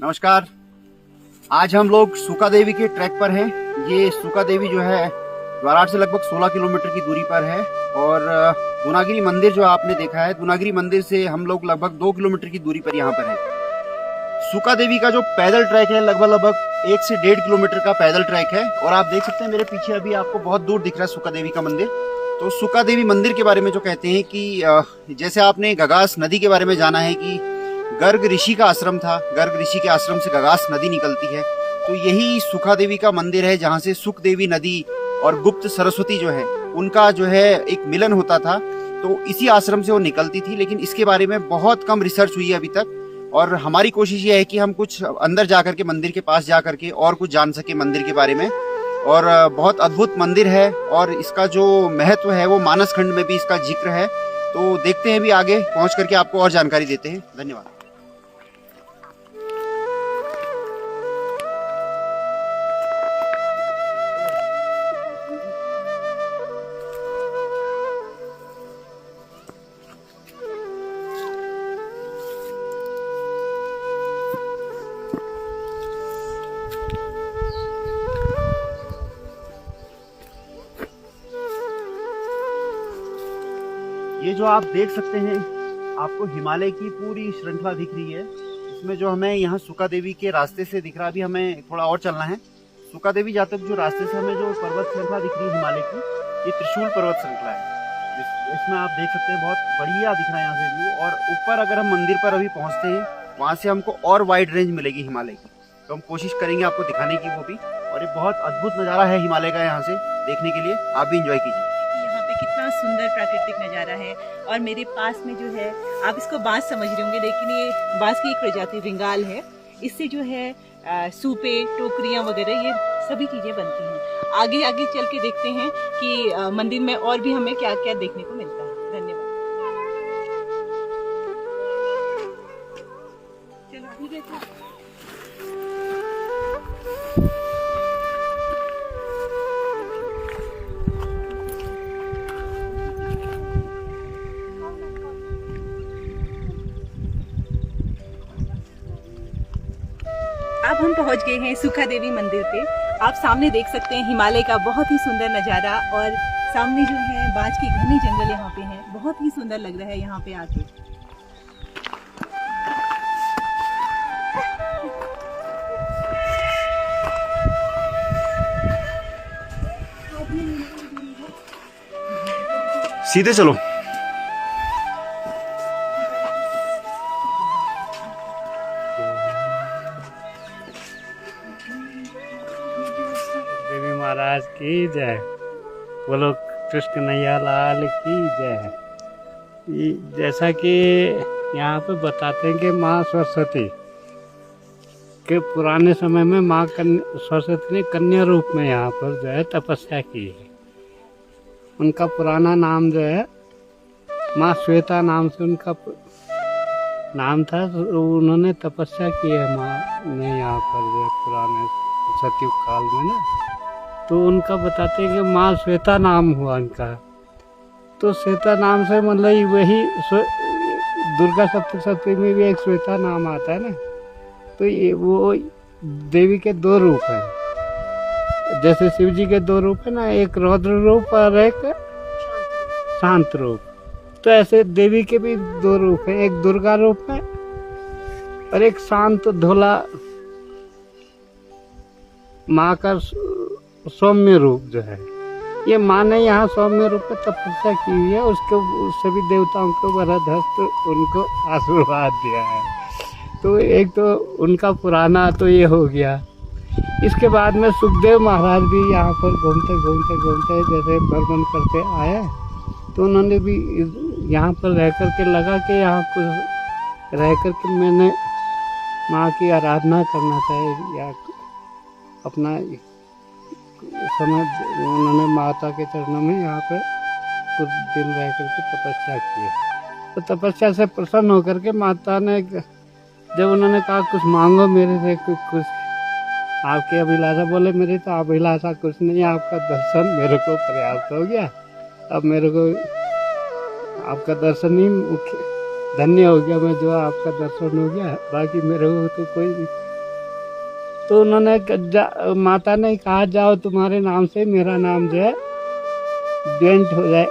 नमस्कार। आज हम लोग सूखा देवी के ट्रैक पर हैं। ये सूखा देवी जो है वाराणसी से लगभग 16 किलोमीटर की दूरी पर है और दूनागिरी मंदिर जो आपने देखा है, दूनागिरी मंदिर से हम लोग लगभग 2 किलोमीटर की दूरी पर यहाँ पर है। सूखा देवी का जो पैदल ट्रैक है लगभग 1 से 1.5 किलोमीटर का पैदल ट्रैक है और आप देख सकते हैं मेरे पीछे अभी आपको बहुत दूर दिख रहा है सूखा देवी का मंदिर। तो सूखा देवी मंदिर के बारे में जो कहते हैं कि जैसे आपने गगास नदी के बारे में जाना है कि गर्ग ऋषि का आश्रम था, गर्ग ऋषि के आश्रम से गगास नदी निकलती है, तो यही सूखा देवी का मंदिर है जहाँ से सुख देवी नदी और गुप्त सरस्वती जो है उनका जो है एक मिलन होता था। तो इसी आश्रम से वो निकलती थी, लेकिन इसके बारे में बहुत कम रिसर्च हुई है अभी तक और हमारी कोशिश ये है कि हम कुछ अंदर जाकर के मंदिर के पास जाकर के और कुछ जान सके मंदिर के बारे में। और बहुत अद्भुत मंदिर है और इसका जो महत्व है वो मानस खंड में भी इसका जिक्र है। तो देखते हैं भी आगे पहुंच करके आपको और जानकारी देते हैं। धन्यवाद। ये जो आप देख सकते हैं आपको हिमालय की पूरी श्रृंखला दिख रही है। इसमें जो हमें यहाँ सूखा देवी के रास्ते से दिख रहा है, अभी हमें थोड़ा और चलना है। सूखा देवी जाते जो रास्ते से हमें जो पर्वत श्रृंखला दिख रही है हिमालय की, ये त्रिशूल पर्वत श्रृंखला है। इसमें आप देख सकते हैं बहुत बढ़िया दिख रहा है यहाँ से व्यू। और ऊपर अगर हम मंदिर पर अभी पहुँचते हैं वहाँ से हमको और वाइड रेंज मिलेगी हिमालय की, तो हम कोशिश करेंगे आपको दिखाने की वो भी। और ये बहुत अद्भुत नज़ारा है हिमालय का यहाँ से देखने के लिए, आप भी इंजॉय कीजिए। कितना सुंदर प्राकृतिक नज़ारा है। और मेरे पास में जो है, आप इसको बांस समझ रहे होंगे, लेकिन ये बांस की एक प्रजाति रिंगाल है। इससे जो है सूपे, टोकरियां वगैरह ये सभी चीजें बनती हैं। आगे आगे चल के देखते हैं कि मंदिर में और भी हमें क्या क्या देखने को मिलता है। धन्यवाद। चलो ठीक है। अब हम पहुंच गए हैं सूखा देवी मंदिर पे। आप सामने देख सकते हैं हिमालय का बहुत ही सुंदर नज़ारा और सामने जो है बांस की घनी जंगल यहाँ पे है। बहुत ही सुंदर लग रहा है यहाँ पे आके। सीधे चलो। देवी महाराज की जय, बोलो कृष्ण नैया लाल की जय। जैसा कि यहाँ पे बताते हैं कि माँ सरस्वती के पुराने समय में माँ सरस्वती ने कन्या रूप में यहाँ पर जो है तपस्या की है। उनका पुराना नाम जो है माँ श्वेता नाम से उनका नाम था। तो उन्होंने तपस्या की है माँ ने यहाँ पर जो है पुराने सतयुग काल में ना, तो उनका बताते हैं कि माँ श्वेता नाम हुआ उनका। तो श्वेता नाम से मतलब वही दुर्गा सप्तशती में भी एक श्वेता नाम आता है ना। तो ये वो देवी के दो रूप हैं, जैसे शिव जी के दो रूप है ना, एक रौद्र रूप और एक शांत रूप। तो ऐसे देवी के भी दो रूप हैं, एक दुर्गा रूप है और एक शांत धोला माँ का सौम्य रूप जो है। ये माँ ने यहाँ सौम्य रूप में तपस्या की हुई है। उसके सभी देवताओं को वरदहस्त उनको आशीर्वाद दिया है। तो एक तो उनका पुराना तो ये हो गया। इसके बाद में सुखदेव महाराज भी यहाँ पर घूमते घूमते घूमते जैसे भ्रमण करते आए, तो उन्होंने भी यहाँ पर रह कर के लगा कि यहाँ कुछ रह कर के मैंने माँ की आराधना करना चाहिए या अपना समय उन्होंने माता के चरणों में यहाँ पर कुछ दिन रह करके तपस्या की। तो तपस्या से प्रसन्न होकर के माता ने जब उन्होंने कहा कुछ मांगो मेरे से, कुछ आपकी अभिलाषा, बोले मेरी तो अभिलाषा कुछ नहीं, आपका दर्शन मेरे को पर्याप्त हो गया। अब मेरे को आपका दर्शन ही मुख्य धन्य हो गया, मैं जो आपका दर्शन हो गया, बाकी मेरे को तो कोई तो उन्होंने माता ने कहा जाओ तुम्हारे नाम से मेरा नाम जो है डेंट हो जाए,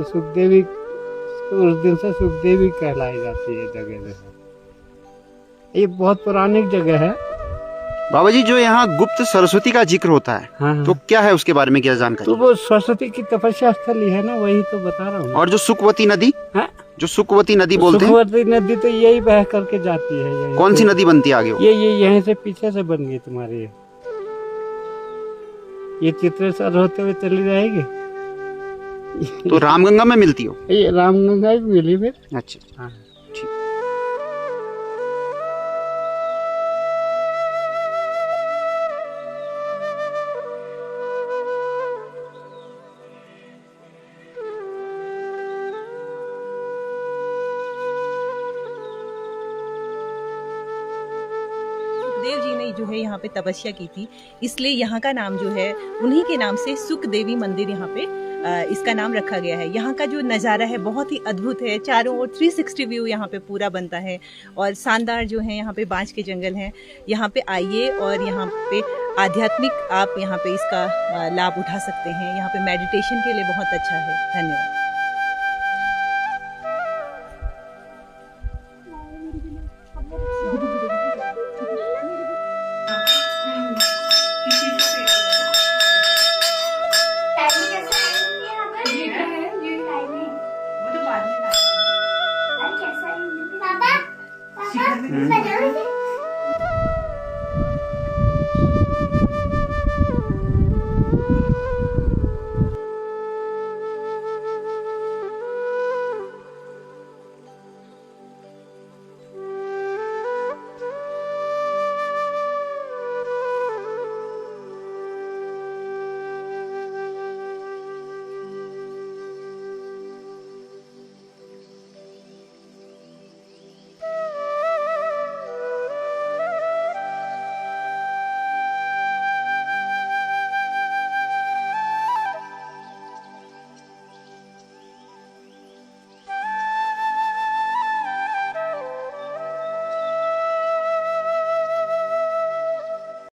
सुखदेवी, उस दिन से सुखदेवी कहलाई जाती है जगह। ये बहुत पुरानी जगह है। बाबा जी, जो यहाँ गुप्त सरस्वती का जिक्र होता है, हाँ, तो क्या है उसके बारे में क्या जानकारी? तो वो सरस्वती की तपस्या स्थली है ना, वही तो बता रहा हूँ। और जो सुखवती नदी, हाँ? जो सुखवती नदी बोलते हैं, सुखवती नदी तो यही बह करके जाती है। यही कौन सी नदी बनती है आगे? ये यहीं से पीछे से बन गई तुम्हारी, ये चित्रेश्वर होते हुए चली जाएगी। तो रामगंगा में मिलती हो? ये रामगंगा भी मिली फिर। अच्छा, हाँ। ठीक। सुखदेव जी ने जो है यहाँ पे तपस्या की थी, इसलिए यहाँ का नाम जो है उन्हीं के नाम से सुखदेवी मंदिर यहाँ पे इसका नाम रखा गया है। यहाँ का जो नज़ारा है बहुत ही अद्भुत है, चारों ओर 360 व्यू यहाँ पे पूरा बनता है और शानदार जो है यहाँ पे बांज के जंगल हैं। यहाँ पे आइए और यहाँ पे आध्यात्मिक आप यहाँ पे इसका लाभ उठा सकते हैं। यहाँ पे मेडिटेशन के लिए बहुत अच्छा है। धन्यवाद।